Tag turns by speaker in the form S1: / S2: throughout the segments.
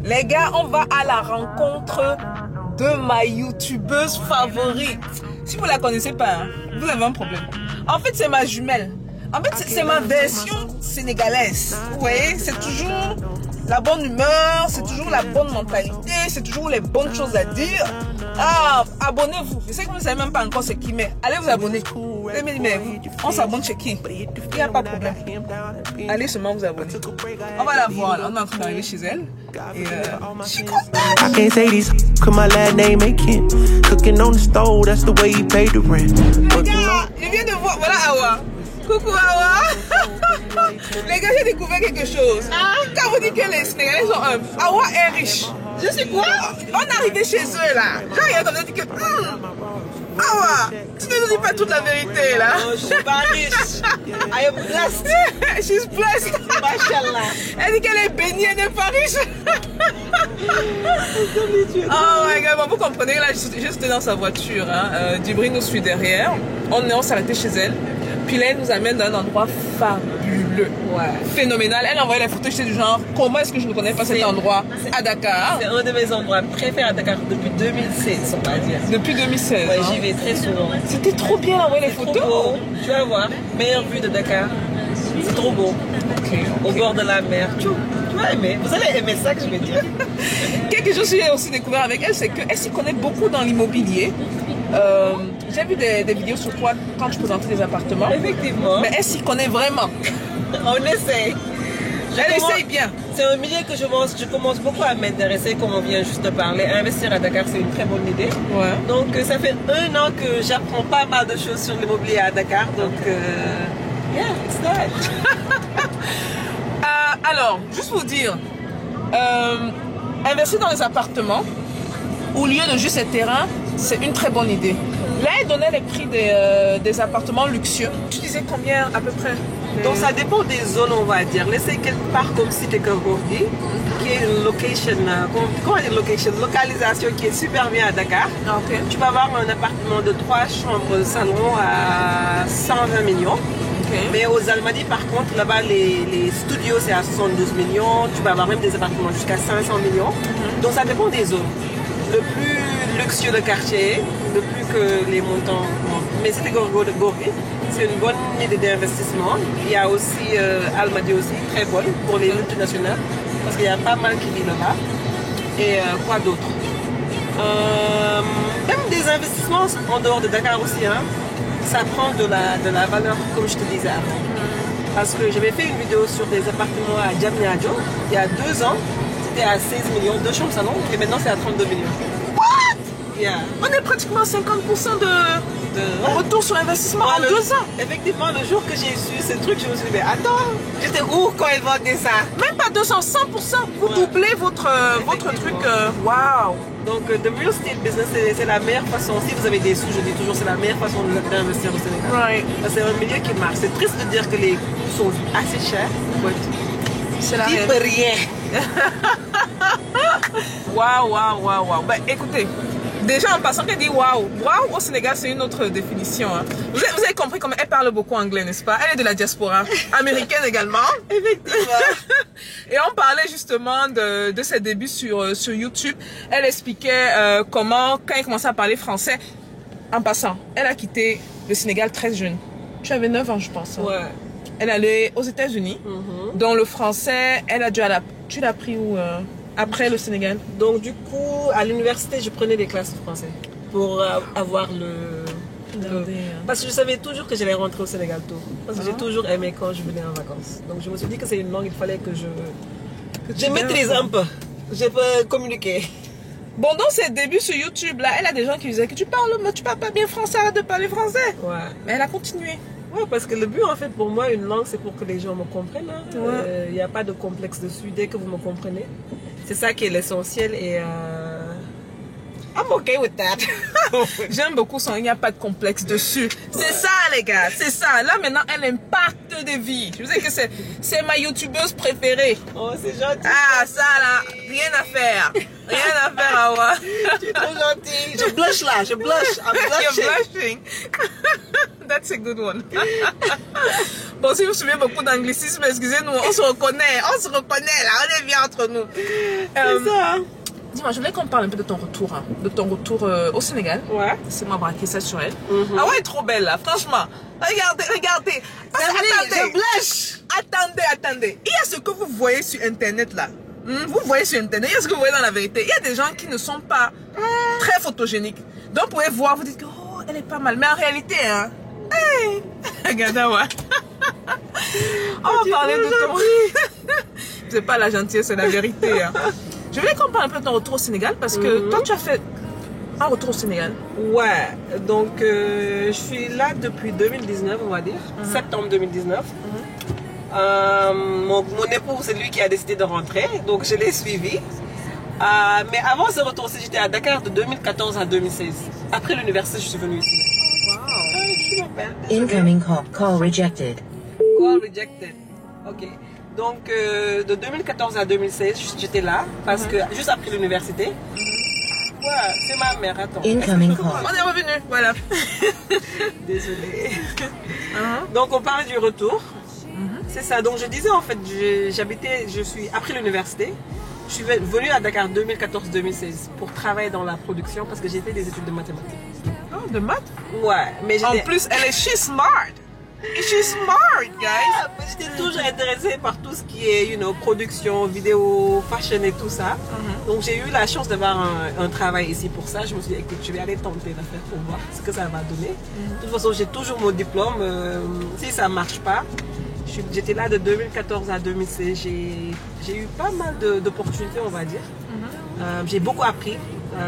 S1: Les gars, on va à la rencontre de ma youtubeuse favorite. Si vous la connaissez pas, hein, vous avez un problème. En fait, c'est ma jumelle. En fait, c'est ma version sénégalaise. Vous voyez, c'est toujours la bonne humeur, c'est toujours la bonne mentalité, c'est toujours les bonnes choses à dire. Ah, abonnez-vous. Je sais que vous ne savez même pas encore c'est qui, mais allez vous abonner. Mais on s'abonne chez qui? Il n'y a pas de problème. Allez seulement vous abonner. On va la voir, là. On est en train d'arriver chez elle. Et je suis contente.
S2: I can't say these cause my last name ain't Ken. Cooking on the stove, that's the way he paid the rent.
S1: Les gars, je viens de voir. Voilà Awa. Coucou Awa. Les gars, j'ai découvert quelque chose. Quand vous dites que les Sénégalais sont humbles, Awa est riche. Je sais quoi? On est arrivé chez eux là. J'ai regardé, on a dit que Awa, tu ne nous dis pas toute la vérité là.
S3: Non, je suis pas riche. I am blessed.
S1: She's blessed.
S3: Machallah.
S1: Elle dit qu'elle est bénie, elle n'est pas riche. Oh my god, bon, vous comprenez, là, juste dans sa voiture, hein, Dibri nous suit derrière. On s'est arrêté chez elle. Puis là, elle nous amène dans un endroit fabuleux. Ouais. Phénoménal. Elle a envoyé la photo, j'étais du genre, comment est-ce que je ne connais pas cet endroit à Dakar?
S3: C'est un de mes endroits préférés à Dakar depuis 2016, on va dire.
S1: Depuis 2016.
S3: Ouais,
S1: hein.
S3: j'y vais très souvent.
S1: C'était trop bien d'envoyer les photos.
S3: Trop beau. Tu vas voir, meilleure vue de Dakar. C'est trop beau.
S1: Okay.
S3: Au bord de la mer. Tu vas aimer. Vous allez aimer ça que je vais dire.
S1: Quelque chose que j'ai aussi découvert avec elle, c'est qu'elle s'y connaît beaucoup dans l'immobilier. J'ai vu des vidéos sur toi quand tu présentais des appartements.
S3: Effectivement.
S1: Mais elle s'y connaît vraiment.
S3: On essaye.
S1: Elle essaye bien.
S3: C'est un milieu que je commence beaucoup à m'intéresser, comme on vient juste de parler. Investir à Dakar, c'est une très bonne idée.
S1: Ouais.
S3: Donc, ça fait 1 an que j'apprends pas mal de choses sur l'immobilier à Dakar. Donc, yeah, it's that.
S1: Alors, juste pour dire, investir dans les appartements, au lieu de juste les terrains, c'est une très bonne idée. Là, elle donnait les prix des appartements luxueux. Tu disais combien à peu près?
S3: Donc ça dépend des zones, on va dire. Laissez quelque part comme Cité Gorgui, qui est une location, comment dire location, localisation qui est super bien à Dakar.
S1: Okay.
S3: Tu vas avoir un appartement de 3 chambres salon à 120 millions.
S1: Okay.
S3: Mais aux Almadies, par contre, là-bas, les studios, c'est à 72 millions. Tu vas avoir même des appartements jusqu'à 500 millions. Donc ça dépend des zones. Le plus luxueux le quartier, le plus que les montants. Mais Cité Gorgui, c'est une bonne idée d'investissement. Il y a aussi Almadies aussi, très bonne pour les multinationales, parce qu'il y a pas mal qui vivent là-bas. Et quoi d'autre? Même des investissements en dehors de Dakar aussi, hein. Ça prend de la valeur, comme je te disais avant. Parce que j'avais fait une vidéo sur des appartements à Diamniadio, il y a 2 ans, c'était à 16 millions, 2 chambres salon, et maintenant c'est à 32 millions.
S1: What? Yeah. On est pratiquement à 50% de retour sur investissement en 2 ans.
S3: Effectivement, le jour que j'ai su ce truc, je me suis dit, mais attends, j'étais où quand ils vendaient ça?
S1: Même pas 200, 100%. Vous doublez votre truc. Waouh!
S3: Donc, the real estate business, c'est la meilleure façon. Si vous avez des sous, je dis toujours, c'est la meilleure façon d'investir au Sénégal.
S1: Right.
S3: C'est un milieu qui marche. C'est triste de dire que les coûts sont assez chers.
S1: C'est la
S3: réalité. Rien.
S1: Waouh. Ben, écoutez, déjà en passant, elle dit waouh. Waouh au Sénégal, c'est une autre définition. Hein. Vous avez compris comment elle parle beaucoup anglais, n'est-ce pas? Elle est de la diaspora américaine également.
S3: Effectivement.
S1: Et on parlait justement de ses débuts sur YouTube. Elle expliquait comment, quand elle commençait à parler français, en passant, elle a quitté le Sénégal très jeune. Tu avais 9 ans, je pense. Hein.
S3: Ouais.
S1: Elle allait aux États-Unis. Dans le français, tu l'as appris où après le Sénégal?
S3: Donc du coup, à l'université, je prenais des classes de français pour avoir Parce que je savais toujours que j'allais rentrer au Sénégal tôt. Parce que j'ai toujours aimé quand je venais en vacances. Donc je me suis dit que c'est une langue, il fallait que je maîtrise un peu. Je peux communiquer.
S1: Bon, dans ses débuts sur YouTube, là, elle a des gens qui disaient que tu parles pas bien français, arrête de parler français.
S3: Ouais.
S1: Mais elle a continué.
S3: Ouais, parce que le but, en fait, pour moi, une langue, c'est pour que les gens me comprennent. Il
S1: Ouais.
S3: n'y a pas de complexe dessus. Dès que vous me comprenez, c'est ça qui est l'essentiel. Et I'm okay with that.
S1: J'aime beaucoup son, il n'y a pas de complexe dessus. C'est ça, les gars, c'est ça. Là, maintenant, elle impacte des vies. Je vous dis que c'est ma youtubeuse préférée.
S3: Oh, c'est gentil.
S1: Ah, ça, là, rien à faire. Rien à faire, Awa.
S3: Tu es trop gentil. Je blush là, je blush. I'm blushing.
S1: You're blushing. That's a good one. Bon, si vous suivez beaucoup d'anglicisme, excusez-nous, on se reconnaît là, on est bien entre nous.
S3: C'est ça.
S1: Dis-moi, je voulais qu'on parle un peu de ton retour, au Sénégal.
S3: Ouais.
S1: C'est moi braquer ça sur elle. Ah ouais, elle est trop belle là, franchement. Regardez. Attendez,
S3: je blush.
S1: Attendez. Il y a ce que vous voyez sur Internet là. Vous voyez sur Internet, il y a ce que vous voyez dans la vérité. Il y a des gens qui ne sont pas très photogéniques. Donc vous pouvez voir, vous dites que oh, elle est pas mal. Mais en réalité, hein. Hey, regardez-moi. On va parler de ton... C'est pas la gentillesse, c'est la vérité. Hein. Je voulais qu'on parle un peu de ton retour au Sénégal parce que toi, tu as fait un retour au Sénégal.
S3: Ouais, donc je suis là depuis 2019, on va dire, septembre 2019. Mon époux, c'est lui qui a décidé de rentrer, donc je l'ai suivi. Mais avant ce retour-ci, j'étais à Dakar de 2014 à 2016. Après l'université, je suis venue ici.
S4: Incoming call. Call rejected.
S3: Call rejected. Ok. Donc de 2014 à 2016, j'étais là parce que juste après l'université. Ouais, c'est ma mère. Attends.
S4: Incoming call.
S1: On est revenu, voilà.
S3: Désolée. Donc on parle du retour. C'est ça. Donc je disais en fait, je suis après l'université. Je suis venue à Dakar 2014-2016 pour travailler dans la production parce que j'ai fait des études de mathématiques.
S1: Oh, de maths?
S3: Ouais, mais
S1: en plus, she's smart. She's smart, guys.
S3: J'étais toujours intéressée par tout ce qui est, production, vidéo, fashion et tout ça. Donc j'ai eu la chance d'avoir un travail ici pour ça. Je me suis dit, écoute, je vais aller tenter l'affaire pour voir ce que ça va donner. De toute façon, j'ai toujours mon diplôme. Si ça ne marche pas, j'étais là de 2014 à 2016. J'ai eu pas mal d'opportunités, on va dire. J'ai beaucoup appris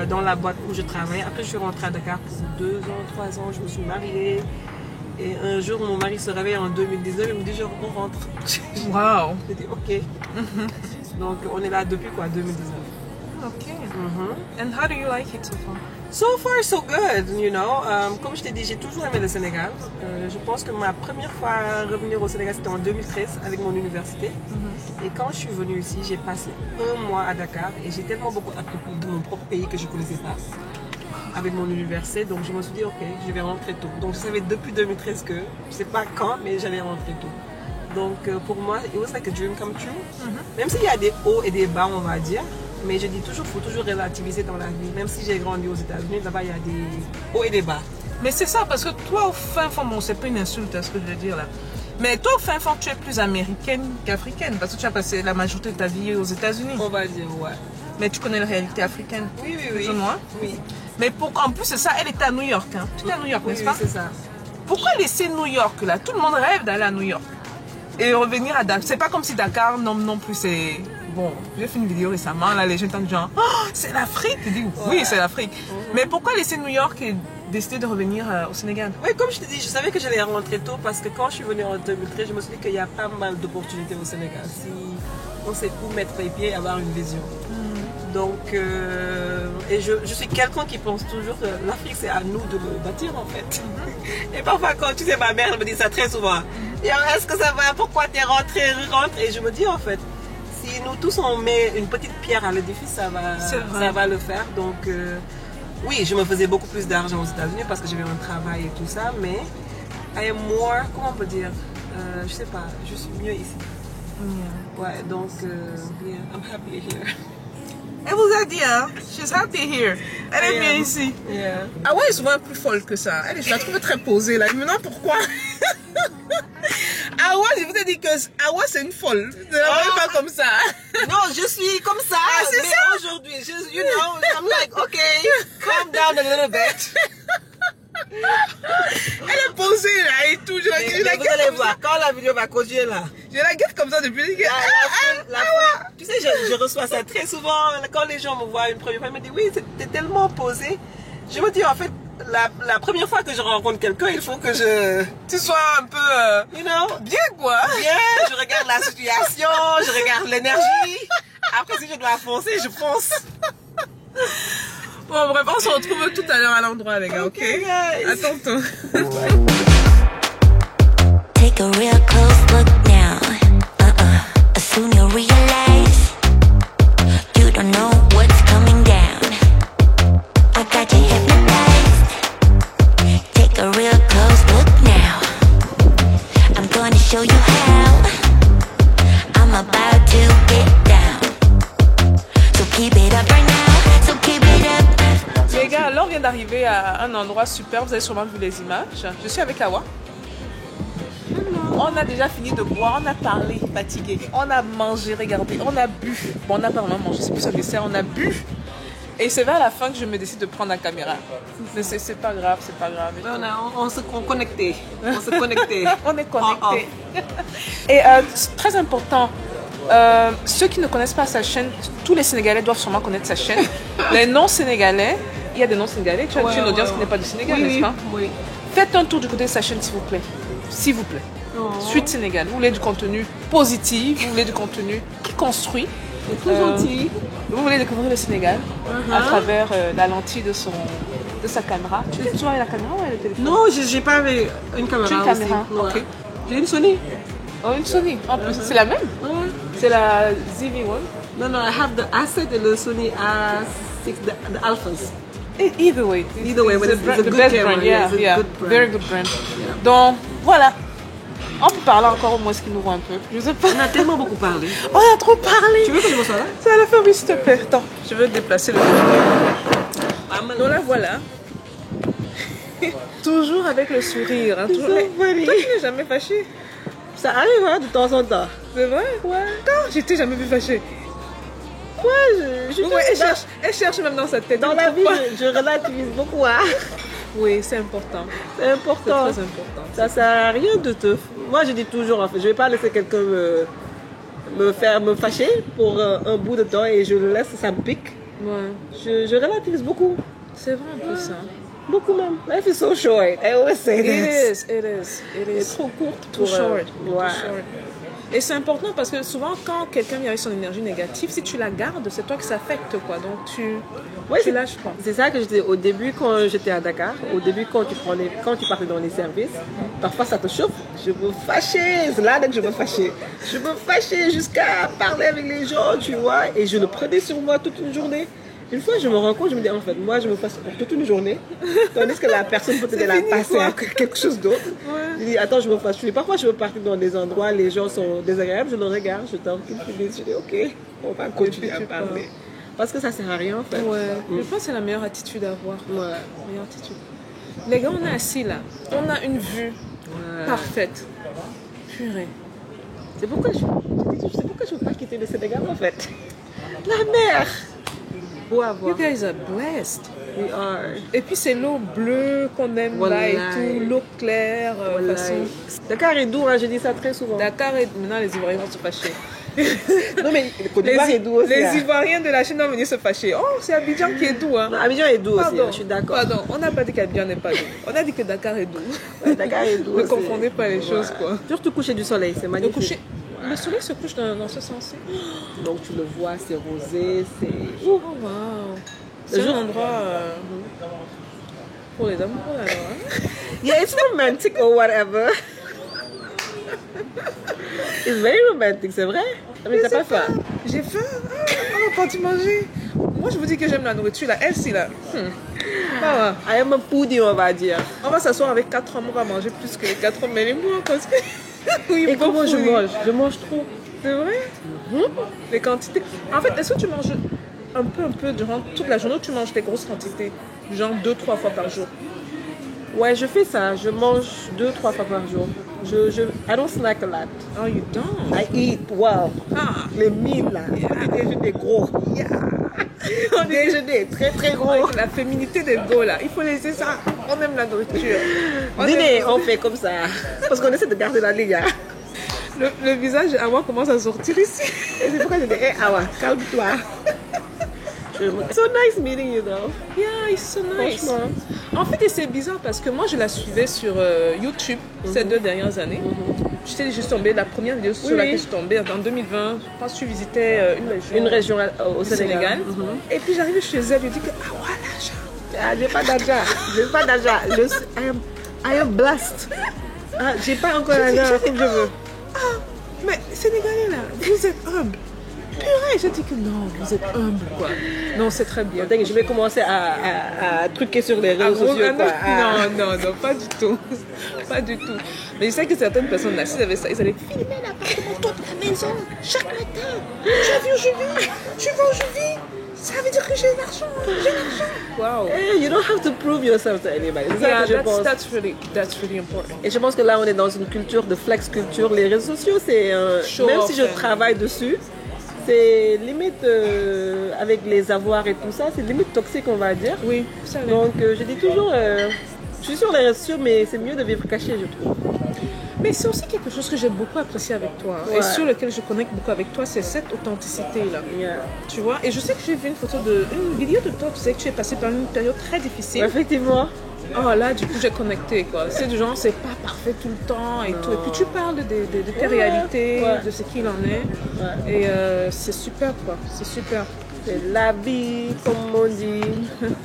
S3: dans la boîte où je travaille. Après, je suis rentrée à Dakar pour 2 ans, 3 ans. Je me suis mariée. Et un jour, mon mari se réveille en 2019. Il me dit, on rentre.
S1: Wow.
S3: J'ai dit, ok. Donc, on est là depuis quoi, 2019.
S1: Ok. And how do you like it so far?
S3: So far, so good, Comme je t'ai dit, j'ai toujours aimé le Sénégal. Je pense que ma première fois à revenir au Sénégal, c'était en 2013 avec mon université. Et quand je suis venue ici, j'ai passé 1 mois à Dakar et j'ai tellement beaucoup appris de mon propre pays que je ne connaissais pas avec mon université. Donc je me suis dit, ok, je vais rentrer tôt. Donc je savais depuis 2013 que, je ne sais pas quand, mais j'allais rentrer tôt. Donc pour moi, it was like a dream come true. Même s'il y a des hauts et des bas, on va dire. Mais je dis toujours, il faut toujours relativiser dans la vie. Même si j'ai grandi aux États-Unis, là-bas, il y a des hauts et des bas.
S1: Mais c'est ça, parce que toi, au fin fond, bon, c'est pas une insulte à ce que je veux dire là. Mais toi, au fin fond, tu es plus américaine qu'africaine. Parce que tu as passé la majorité de ta vie aux États-Unis.
S3: On va dire, ouais.
S1: Mais tu connais la réalité africaine.
S3: Oui.
S1: Plus ou moins.
S3: Oui.
S1: Mais en plus, c'est ça, elle était à New York. Hein. Tu étais à New York, n'est-ce pas?
S3: Oui, c'est ça.
S1: Pourquoi laisser New York là? Tout le monde rêve d'aller à New York. Et revenir à Dakar. C'est pas comme si Dakar, non plus, c'est... Bon, j'ai fait une vidéo récemment, là, les gens entendent genre, oh, c'est l'Afrique. Tu dis, oui, c'est l'Afrique. Mais pourquoi laisser New York et décider de revenir au Sénégal?
S3: Oui, comme je te dis, je savais que j'allais rentrer tôt parce que quand je suis venue en 2013, je me suis dit qu'il y a pas mal d'opportunités au Sénégal. Si on sait où mettre les pieds et avoir une vision. Donc, et je suis quelqu'un qui pense toujours que l'Afrique, c'est à nous de le bâtir en fait. Et parfois, quand tu sais, ma mère elle me dit ça très souvent. Est-ce que ça va? Pourquoi tu es rentré? Rentre. Et je me dis en fait, si nous tous on met une petite pierre à l'édifice, ça va le faire. Donc, oui, je me faisais beaucoup plus d'argent aux États-Unis parce que j'avais un travail et tout ça, mais I am more, comment on peut dire, je sais pas, je suis mieux ici. Ouais, donc, I'm happy here.
S1: Elle vous a dit, hein, she's happy here. Elle est bien ici.
S3: Yeah.
S1: Ah ouais, elle est souvent plus folle que ça. Elle, je la trouve très posée là. Maintenant, pourquoi? Ah ouais, je vous ai dit que Awa c'est une folle. Ne la voyez pas comme ça.
S3: Non, je suis comme ça.
S1: C'est
S3: mais
S1: ça.
S3: Aujourd'hui, I'm like, okay, calm down a little bit.
S1: Elle est posée là et tout. Je la
S3: vous allez voir, quand la vidéo va continuer là.
S1: Je la guette comme ça depuis.
S3: Tu sais, je reçois ça très souvent. Quand les gens me voient une première fois, ils me disent, oui, t'es tellement posée. Je me dis, en fait, la première fois que je rencontre quelqu'un, il faut que
S1: tu sois un peu, bien quoi.
S3: Bien, je regarde la situation, je regarde l'énergie. Après, si je dois foncer, je fonce.
S1: Bon, bref, on se retrouve tout à l'heure à l'endroit, les gars, ok? À tantôt.
S4: Take a real close look now. Soon you'll realize you don't know what's coming down. I got you hypnotized. Take a real close look now. I'm gonna show keep it up right now, so keep it up.
S1: Les gars, là on vient d'arriver à un endroit super, vous avez sûrement vu les images. Je suis avec Awa. On a déjà fini de boire, on a parlé, fatigué. On a mangé, regardez, on a bu. Bon, on n'a pas vraiment mangé, c'est plus un dessert, on a bu. Et c'est vers la fin que je me décide de prendre la caméra. Mais c'est pas grave, c'est pas grave.
S3: On s'est connecté. On s'est connecté.
S1: On est connectés. Et c'est très important, ceux qui ne connaissent pas sa chaîne, tous les Sénégalais doivent sûrement connaître sa chaîne. Les non-Sénégalais, il y a des non-Sénégalais, tu as une audience qui n'est pas du Sénégal, n'est-ce pas?
S3: Oui.
S1: Faites un tour du côté de sa chaîne, s'il vous plaît. S'il vous plaît. Suite Sénégal. Vous voulez du contenu positif, vous voulez du contenu qui construit.
S3: C'est trop gentil.
S1: Vous voulez découvrir le Sénégal à travers la lentille de sa caméra. Tu vois avec la caméra ou avec le téléphone?
S3: Non, j'ai pas avec une caméra.
S1: Tu as une caméra,
S3: aussi.
S1: ok.
S3: J'ai une Sony.
S1: Oh, une Sony. En plus, c'est la même? C'est la ZV-1.
S3: Non, I have the A7 and the Sony A6, the Alphas.
S1: Either way,
S3: but it's a
S1: the
S3: good
S1: best
S3: camera.
S1: brand.
S3: Yeah, it's a
S1: Yeah,
S3: good brand.
S1: very good brand. Donc voilà, on peut parler encore au moins ce qui nous voit un peu. Je sais pas.
S3: On a tellement beaucoup parlé.
S1: On a trop parlé.
S3: Tu veux que je me sois là?
S1: Ça va la faire, oui, s'il te plaît. Attends, je veux déplacer le. Donc là, voilà. Toujours avec le sourire. Hein, toujours.
S3: so
S1: Mais
S3: funny.
S1: toi, tu n'es jamais fâché.
S3: Ça arrive hein, de temps en temps.
S1: C'est vrai?
S3: Ouais.
S1: Non, je t'ai jamais vu fâché.
S3: Ouais,
S1: Ouais, elle cherche même dans sa tête.
S3: dans la vie, je relativise beaucoup. Hein.
S1: Oui, c'est important.
S3: C'est
S1: C'est
S3: important.
S1: très important.
S3: Ça sert à rien de te... Moi, je dis toujours, en fait, je vais pas laisser quelqu'un me fâcher pour un bout de temps et je le laisse, ça me pique.
S1: Ouais.
S3: Je relativise beaucoup.
S1: C'est vrai un peu ça.
S3: Beaucoup même. Life is so short. I always say this.
S1: It is.
S3: C'est trop courte
S1: Too
S3: pour...
S1: short.
S3: ouais.
S1: Too short. Et c'est important parce que souvent, quand quelqu'un vient avec son énergie négative, si tu la gardes, c'est toi que ça affecte, quoi. Donc, tu lâches pas.
S3: C'est ça que je disais au début quand j'étais à Dakar. Au début, quand tu partais dans les services, parfois ça te chauffe. Je me fâchais. C'est là que je me fâchais. Je me fâchais jusqu'à parler avec les gens, tu vois. Et je le prenais sur moi toute une journée. Une fois, je me rends compte, je me dis, en fait, moi, je me passe pour toute une journée, tandis que la personne peut-être la passer à quelque chose d'autre. Ouais. Je dis, attends, je me fâche. Parfois, je veux partir dans des endroits, les gens sont désagréables, je le regarde, je tente qu'ils finissent, je dis, ok, on va continuer à parler. Parce que ça sert à rien, en fait.
S1: Ouais. Je pense que c'est la meilleure attitude à avoir.
S3: Ouais.
S1: Meilleure attitude. Les gars, on est assis là. On a une vue parfaite. Purée.
S3: C'est pourquoi je ne veux pas quitter le Sénégal, en fait. La mer. Beau à voir.
S1: You guys are blessed.
S3: We are.
S1: Et puis c'est l'eau bleue qu'on aime là et tout, l'eau claire. Façon...
S3: Dakar est doux, hein, je dis ça très souvent.
S1: Dakar est... Maintenant les Ivoiriens vont se fâcher.
S3: Non mais Côte d'Ivoire est doux aussi.
S1: Les Ivoiriens de la Chine vont venir se fâcher. Oh, c'est Abidjan qui est doux. Hein.
S3: Non, Abidjan est doux aussi,
S1: Pardon,
S3: je suis d'accord.
S1: Pardon, on n'a pas dit qu'Abidjan n'est pas doux. On a dit que Dakar est doux.
S3: Ouais, Dakar est doux.
S1: Ne confondez pas les choses, quoi.
S3: Surtout coucher du soleil, c'est magnifique.
S1: Le soleil se couche dans ce sens-ci.
S3: Donc tu le vois, c'est rosé, c'est...
S1: Oh wow. C'est un endroit pour les amoureux alors. Hein?
S3: Yeah, it's romantic or whatever. It's very romantic, c'est vrai? Mais t'as pas faim?
S1: J'ai faim. On va partir manger. Moi je vous dis que j'aime la nourriture là. Elle si là. Ah,
S3: I am a foodie, on va dire.
S1: On va s'asseoir avec 4 hommes, on va manger plus que les 4 hommes. Mais les mois parce que... Oui,
S3: et comment je mange? Je mange trop.
S1: C'est vrai? Les quantités. En fait, est-ce que tu manges un peu durant toute la journée ou tu manges des grosses quantités? Genre 2-3 fois par jour?
S3: Ouais, je fais ça. Je mange 2-3 fois par jour. I don't snack a lot.
S1: Oh, you don't?
S3: I eat well.
S1: Ah.
S3: Les mines là. Déjeuner gros. Yeah. Déjeuner très très gros.
S1: La féminité des go là. Il faut laisser ça. On aime la nourriture.
S3: Dîner, on fait comme ça. Parce qu'on essaie de garder la ligne.
S1: Le visage Awa commence à sortir ici.
S3: Et c'est pourquoi je dis, hey Awa, calme-toi. So nice meeting you though.
S1: Yeah, it's so nice.
S3: Franchement.
S1: En fait, c'est bizarre parce que moi, je la suivais sur YouTube ces 2 dernières années. J'étais juste tombée, la première vidéo sur laquelle je suis tombée en 2020. Je pense que tu visitais
S3: une région au
S1: Sénégal. Et puis j'arrivais chez elle, je dis que ah voilà,
S3: j'ai pas d'argent. I am blessed. Ah, j'ai pas encore l'argent comme je veux.
S1: Ah, mais Sénégalais là, vous êtes humble. Purée, je dis que non, vous êtes humble quoi. Non, c'est très bien.
S3: Je vais commencer à truquer sur les réseaux sociaux.
S1: Non, pas du tout. Pas du tout. Mais je sais que certaines personnes là, s'ils avaient ça, ils allaient filmer l'appartement, toute la maison, chaque matin. Tu as vu où je vis? Tu vois où je vis? Ça veut dire que j'ai l'argent. Wow.
S3: Hey, you don't have to prove yourself to anybody. C'est ça
S1: Yeah,
S3: que je pense.
S1: that's really important.
S3: Et je pense que là, on est dans une culture de flex culture. Les réseaux sociaux, c'est
S1: Show
S3: même
S1: off,
S3: si je travaille dessus, c'est limite avec les avoirs et tout ça, c'est limite toxique, on va dire.
S1: Oui, ça l'est.
S3: Donc, je dis toujours, je suis sur les réseaux sociaux, mais c'est mieux de vivre caché, je trouve.
S1: Mais c'est aussi quelque chose que j'ai beaucoup apprécié avec toi
S3: Ouais.
S1: et sur lequel je connecte beaucoup avec toi, c'est cette authenticité-là.
S3: Yeah.
S1: Tu vois, et je sais que j'ai vu une vidéo de toi, tu sais que tu es passé par une période très difficile.
S3: Effectivement.
S1: Oh là, du coup, j'ai connecté quoi. C'est du genre, c'est pas parfait tout le temps et tout. Et puis tu parles de tes réalités,
S3: ouais.
S1: de ce qu'il en est.
S3: Ouais.
S1: Et c'est super quoi, c'est super.
S3: C'est la vie, comme on dit.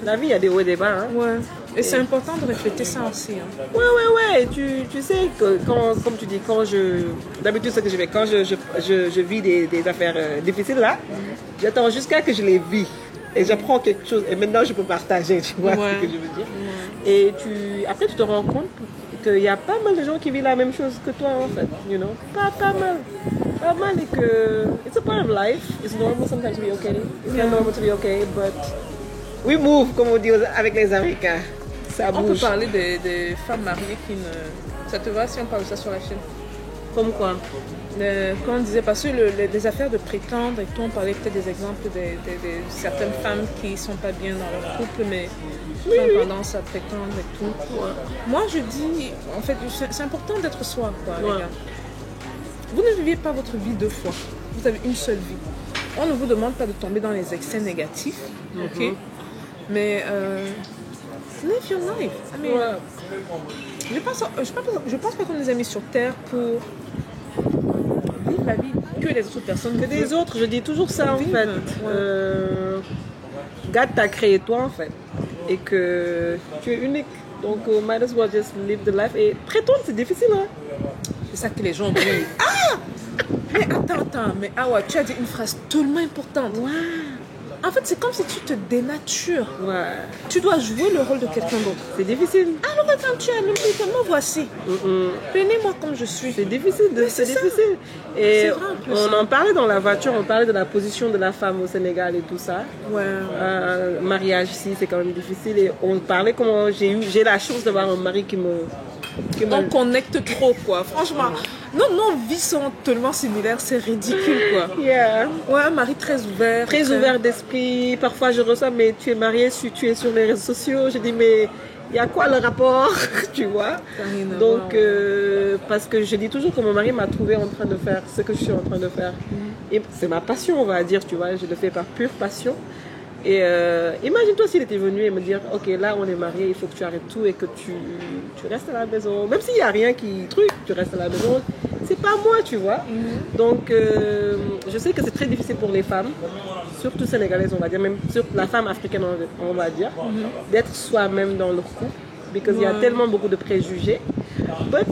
S3: La vie, il y a des hauts et des bas. Hein.
S1: Ouais. Et c'est important de refléter ça aussi. Hein.
S3: Ouais. Tu sais que quand, comme tu dis, d'habitude, ce que je fais, quand je vis des affaires difficiles là, j'attends jusqu'à que je les vis. Et j'apprends quelque chose. Et maintenant, je peux partager, tu vois
S1: Ouais.
S3: ce que je veux dire. Et après, tu te rends compte qu'il y a pas mal de gens qui vivent la même chose que toi, en fait. You know? Pas mal. Pas mal et que... It's a part of life. It's normal sometimes to be okay. It's not normal to be okay, but... We move, comme on dit avec les Américains. Ça
S1: On peut
S3: bouge.
S1: parler des femmes mariées qui ne... Ça te va si on parle de ça sur la chaîne?
S3: Comme quoi?
S1: Quand on disait, parce que les affaires de prétendre, et tout, on parlait peut-être des exemples de certaines femmes qui sont pas bien dans leur couple, mais qui ont tendance à prétendre et tout. Moi, je dis, en fait, c'est important d'être soi, quoi, les gars. Vous ne vivez pas votre vie deux fois. Vous avez une seule vie. On ne vous demande pas de tomber dans les excès négatifs, ok? Mais live your life. I mean, je pense pas qu'on nous a mis sur terre pour vivre la vie que les autres personnes
S3: Que des autres, je dis toujours ça en
S1: Vivre,
S3: fait.
S1: ouais.
S3: God t'a créé toi en fait. Et que tu es unique. Donc, might as well just live the life. Et prétendre, c'est difficile, hein?
S1: C'est ça que les gens oublient. Ah! Mais attends, mais ah ouais, tu as dit une phrase tellement importante.
S3: Ouais.
S1: En fait, c'est comme si tu te dénatures.
S3: Ouais.
S1: Tu dois jouer le rôle de quelqu'un d'autre.
S3: C'est difficile.
S1: Alors quand tu as l'oublié, me voici. Prenez-moi comme je suis.
S3: C'est difficile.
S1: c'est ça.
S3: difficile. Et
S1: C'est vrai, en plus.
S3: on en parlait dans la voiture, on parlait de la position de la femme au Sénégal et tout ça.
S1: Ouais.
S3: Mariage ici, c'est quand même difficile. Et on parlait comment j'ai la chance d'avoir un mari qui me...
S1: On connecte trop, quoi. Franchement, nos vies sont tellement similaires, c'est ridicule, quoi.
S3: Yeah.
S1: Ouais, un mari très ouvert.
S3: Très ouvert d'esprit. Parfois, je reçois, mais tu es marié, tu es sur les réseaux sociaux. Je dis, mais il y a quoi le rapport? Tu vois?
S1: Rien à
S3: Donc,
S1: voir.
S3: parce que je dis toujours que mon mari m'a trouvé en train de faire ce que je suis en train de faire. Et c'est ma passion, on va dire, tu vois. Je le fais par pure passion. Et imagine-toi s'il était venu et me dire, ok, là on est mariés, il faut que tu arrêtes tout et que tu restes à la maison. Même s'il n'y a rien qui tu restes à la maison. C'est pas moi, tu vois. Donc, je sais que c'est très difficile pour les femmes, surtout sénégalaises, on va dire, même sur la femme africaine, on va dire, d'être soi-même dans leur couple, parce qu'il y a tellement beaucoup de préjugés. But,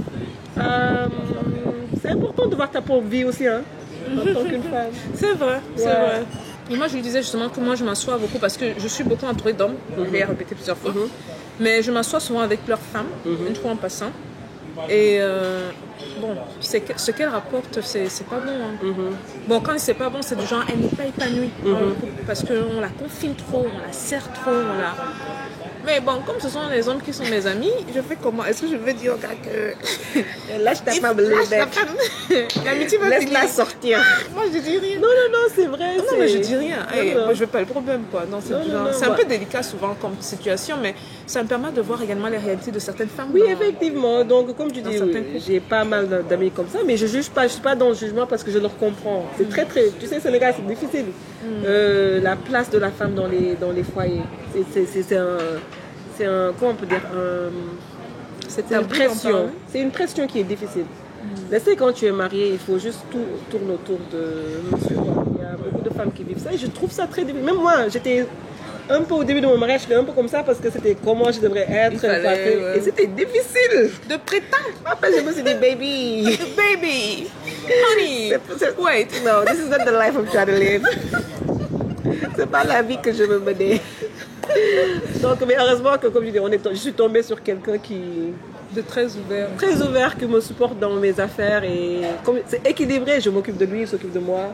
S3: c'est important de voir ta propre vie aussi, hein, en tant qu'une femme.
S1: C'est vrai, c'est
S3: Ouais.
S1: vrai. Et moi, je lui disais justement que moi, je m'assois beaucoup parce que je suis beaucoup entourée d'hommes. Je l'ai répété plusieurs fois. Mais je m'assois souvent avec leurs femmes, une fois en passant. Et bon, ce qu'elles rapportent, c'est pas bon. Hein. Bon, quand c'est pas bon, c'est du genre, elle n'est pas épanouie dans le couple parce qu'on la confine trop, on la serre trop, on la... Mais bon, comme ce sont les hommes qui sont mes amis, je fais comment? Est-ce que je vais dire au gars que...
S3: Lâche ta femme,
S1: L'amitié va
S3: laisse-la
S1: finir.
S3: sortir.
S1: Moi, je dis rien.
S3: Non, c'est vrai.
S1: Non, mais je dis rien. Hey,
S3: non.
S1: moi, je veux pas le problème, quoi. Non, c'est
S3: Non,
S1: genre-
S3: non,
S1: c'est un
S3: bah.
S1: peu délicat souvent comme situation, mais ça me permet de voir également les réalités de certaines femmes.
S3: Oui,
S1: dans-
S3: effectivement. Donc, comme tu dis,
S1: certains couples.
S3: j'ai pas mal d'amis comme ça, mais je juge pas. Je suis pas dans le jugement parce que je leur comprends. C'est très, très. Tu sais, Sénégal, c'est difficile. La place de la femme dans les foyers, c'est un. Comment on peut dire c'est une
S1: tabou d'en
S3: pression.
S1: parler.
S3: C'est une pression qui est difficile. Mais c'est quand tu es marié, il faut juste tout tourne autour de monsieur. Quoi. Il y a beaucoup de femmes qui vivent ça et je trouve ça très difficile. Même moi, j'étais un peu au début de mon mariage, j'étais un peu comme ça parce que c'était comment je devrais être.
S1: Il fallait,
S3: coiffée.
S1: ouais.
S3: Et c'était difficile.
S1: De prétendre.
S3: Après, je me suis dit, baby.
S1: Baby, honey, wait.
S3: No, this is not the life I'm trying to live. C'est pas la vie que je veux mener. Donc, mais heureusement que, comme je dis, je suis tombée sur quelqu'un qui
S1: De très ouvert.
S3: Très ouvert, qui me supporte dans mes affaires et c'est équilibré. Je m'occupe de lui, il s'occupe de moi.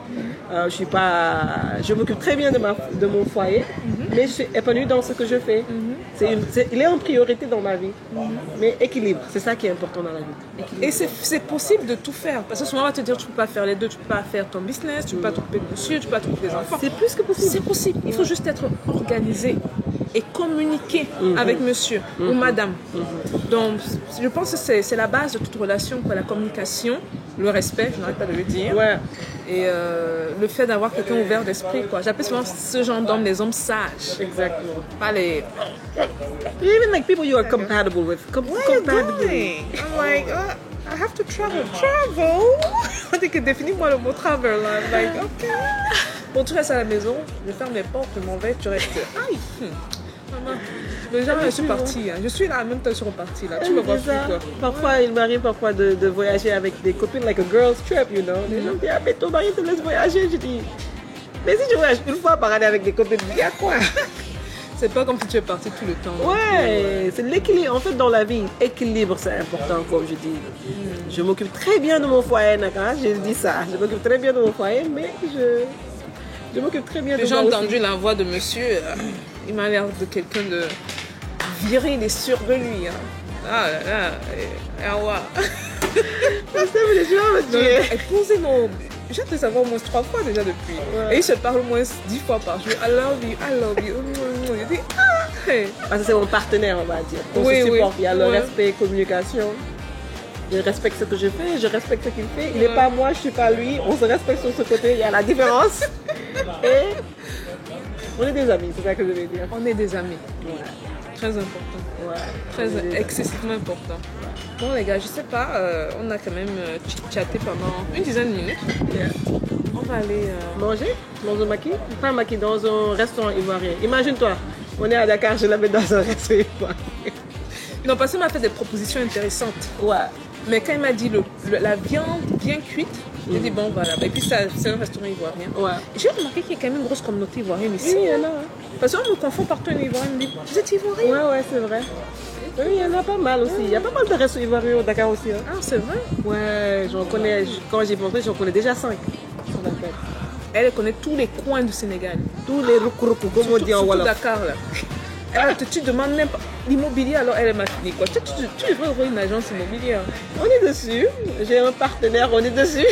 S3: Je m'occupe très bien de mon foyer, mais je suis épanouie dans ce que je fais. Il est en priorité dans ma vie, mais équilibre, c'est ça qui est important dans la vie. Équilibre.
S1: Et c'est possible de tout faire. Parce que souvent, on va te dire, tu peux pas faire les deux, tu peux pas faire ton business, tu peux pas t'occuper de monsieur, tu peux pas t'occuper des enfants.
S3: C'est plus que possible.
S1: C'est possible. Il faut juste être organisé et communiquer avec monsieur ou madame. Donc, je pense que c'est la base de toute relation, quoi. La communication, le respect, je n'arrête pas de le dire.
S3: Ouais.
S1: Et le fait d'avoir quelqu'un ouvert d'esprit, quoi. J'appelle souvent ce genre d'hommes les hommes sages.
S3: Exactement.
S1: Pas les...
S3: Even like people you are compatible with.
S1: Where are you going? I'm like, I have to travel. Travel? On dit que définis-moi le mot travel. Là. I'm like, ok. Bon, tu restes à la maison, je ferme les portes, je m'en vais, tu restes. Aïe! Maman, déjà, je suis partie. Hein. Je suis là, en même temps, je suis repartie. Là. Tu me vois plus, quoi.
S3: Parfois, il m'arrive de voyager avec des copines, like a girl's trip, you know. Les gens me disent, ah, mais ton mari te laisse voyager. Je dis, mais si je voyage une fois par année avec des copines, il y a quoi?
S1: C'est pas comme si tu es partie tout le temps.
S3: Ouais, c'est l'équilibre. En fait, dans la vie, équilibre, c'est important, comme je dis. Je m'occupe très bien de mon foyer, d'accord? Je dis ça. Je m'occupe très bien de mon foyer, mais je m'occupe très bien de moi
S1: J'ai
S3: aussi.
S1: entendu la voix de monsieur. Il m'a l'air de quelqu'un de viril et sûr de lui. Hein. Ah là là. Awa. Épousez nos... J'ai hâte de savoir au moins 3 fois déjà depuis. Ouais. Et il se parle au moins 10 fois par jour. I love you, I love you. Je dis, ah, hey.
S3: Parce que c'est mon partenaire, on va dire. On se supporte. Il y a le respect, communication. Je respecte ce que je fais, je respecte ce qu'il fait. Il n'est pas moi, je ne suis pas lui. On se respecte sur ce côté, il y a la différence. Et on est des amis, c'est ça que je veux dire.
S1: On est des amis.
S3: Ouais.
S1: Très important.
S3: Ouais.
S1: Très excessivement important. Bon les gars, je sais pas, on a quand même chatté pendant une dizaine de minutes.
S3: Yeah.
S1: On va aller
S3: manger dans un maquis, pas un maquis, dans un restaurant ivoirien. Imagine-toi, on est à Dakar, je l'amène dans un restaurant ivoirien.
S1: Non, parce qu'il m'a fait des propositions intéressantes.
S3: Ouais.
S1: Mais quand il m'a dit la viande bien cuite, j'ai dit bon voilà. Et puis c'est un restaurant ivoirien.
S3: Ouais.
S1: J'ai remarqué qu'il y a quand même une grosse communauté ivoirienne ici.
S3: Oui, il y en a.
S1: Parce qu'on me confond partout un ivoirien. Me dit, vous êtes ivoirien?
S3: Ouais, c'est vrai. Oui, il y en a pas mal aussi. Il y a pas mal de restos ivoiriens au Dakar aussi. Hein.
S1: Ah, c'est vrai?
S3: Ouais, j'en connais, quand j'ai pensé, j'en connais déjà 5 sur la tête.
S1: Elle connaît tous les coins du Sénégal.
S3: Tous les roukou-roukou, comme on dit en Wolof.
S1: Surtout Dakar, là. Tu demandes même pas l'immobilier, alors elle m'a fini quoi. Tu devrais ouvrir une agence immobilière.
S3: On est dessus. J'ai un partenaire, on est dessus.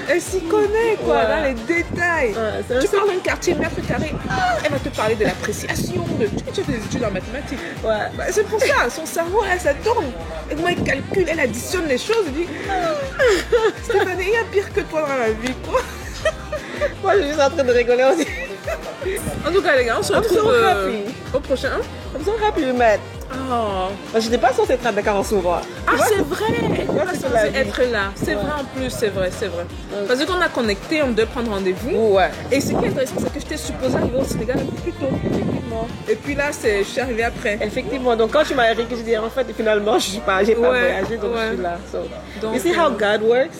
S1: Elle s'y connaît quoi, dans les détails.
S3: Ouais,
S1: tu parles d'un quartier mètre carré, elle va te parler de l'appréciation. Tu fais des études en mathématiques. Ouais. Bah, c'est pour ça, son cerveau, ça tourne. Et comment elle calcule, elle additionne les choses. Elle dit Stéphanie, il y a pire que toi dans la vie quoi.
S3: Moi je suis en train de rigoler aussi.
S1: En tout cas les gars, on se retrouve au prochain.
S3: I'm so happy we met.
S1: Oh.
S3: Je n'étais pas censée être à Dakar en ce moment.
S1: Ah c'est vrai. On est censé être là. C'est vrai en plus, c'est vrai. Parce qu'on a connecté, on devait prendre rendez-vous.
S3: Ouais.
S1: Et ce qui est intéressant, c'est que j'étais supposée arriver au Sénégal un peu plus tôt. Effectivement. Et puis là, je suis arrivée après.
S3: Effectivement. Donc quand tu m'as écrit, je dis en fait finalement j'ai pas voyagé, donc je suis là. So. Donc, you see how God works?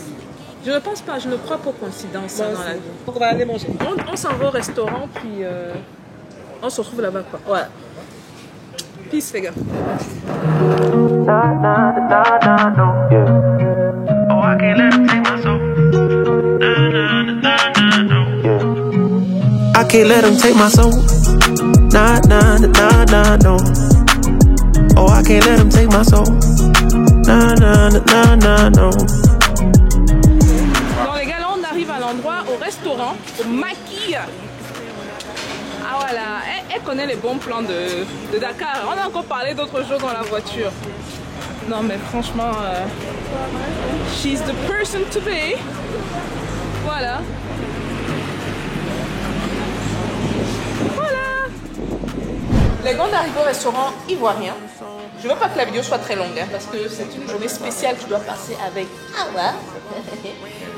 S1: Je ne pense pas, je ne crois pas aux coïncidences dans la vie.
S3: Donc on va aller manger.
S1: On s'en va au restaurant, puis on se retrouve là-bas quoi.
S3: Ouais.
S1: Peace les gars.
S2: I can't let them take my soul. Nah, nah, nah, nah, no. Oh, I can't let them take my soul. Nah, nah, nah, nah, no.
S1: Bon les gars, là on arrive à l'endroit, au restaurant, au maquis. Ah voilà, elle connaît les bons plans de Dakar. On a encore parlé d'autres choses dans la voiture. Non mais franchement, she's the person to be. Voilà. Les gars, on arrive au restaurant ivoirien. Je veux pas que la vidéo soit très longue, hein, parce que c'est une journée spéciale que tu dois passer avec Awa.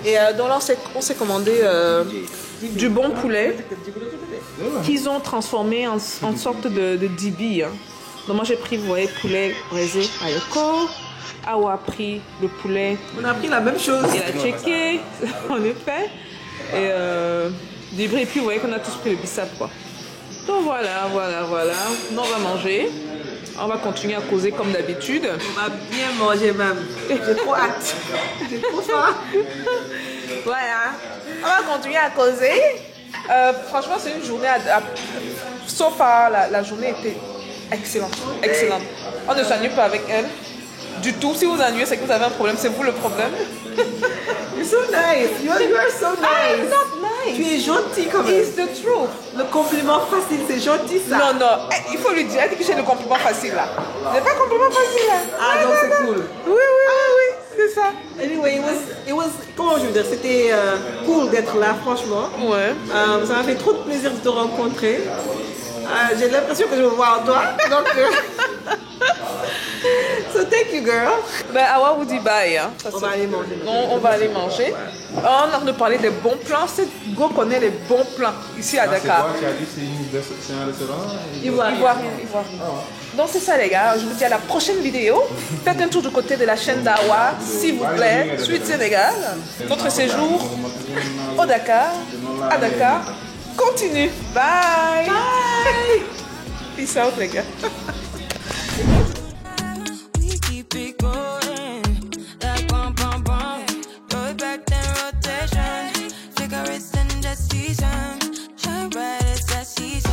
S1: Et donc là, on s'est commandé du bon poulet qu'ils ont transformé en sorte de dibi. Hein. Donc moi, j'ai pris, vous voyez, poulet braisé à yoko. Awa a pris le poulet.
S3: On a pris la même chose.
S1: Il a checké, en effet. Et du brie, et puis vous voyez qu'on a tous pris le bissap, quoi. Donc voilà. Nous on va manger. On va continuer à causer comme d'habitude.
S3: On va bien manger même. J'ai trop hâte. J'ai trop faim.
S1: Voilà. On va continuer à causer. Franchement, c'est une journée so far, la journée était excellente. Excellente. On ne s'ennuie pas avec elle. Du tout. Si vous ennuyez, c'est que vous avez un problème. C'est vous le problème.
S3: You're so nice. You are so nice.
S1: I'm not nice.
S3: Tu es gentil comme même.
S1: It's the truth.
S3: Le compliment facile, c'est gentil ça.
S1: Non, non. Il faut lui dire. Elle dit que j'ai le compliment facile là. J'ai pas compliment facile là.
S3: Ah, donc c'est cool.
S1: Oui. C'est ça.
S3: Anyway, it was, comment je veux dire, c'était cool d'être là, franchement.
S1: Ouais.
S3: Ça m'a fait trop de plaisir de te rencontrer. J'ai l'impression que je vais voir toi. Donc, so thank you, girl.
S1: Ben, Awa vous dit bye. Hein.
S3: On va aller manger.
S1: On va aller manger. On a de parler des bons plans. Cette go connaît les bons plans ici à Dakar.
S5: C'est quoi? Tu as dit c'est un restaurant?
S1: Ivoirien. Donc c'est ça les gars, je vous dis à la prochaine vidéo. Faites un tour du côté de la chaîne d'Awa, s'il vous plaît, Suite Sénégal. Notre séjour au Dakar, à Dakar, continue. Bye. Peace out les gars.
S6: We keep it going, like bum bum bum. Throw it back then rotation. Cigarettes and the season, shine bright as that season.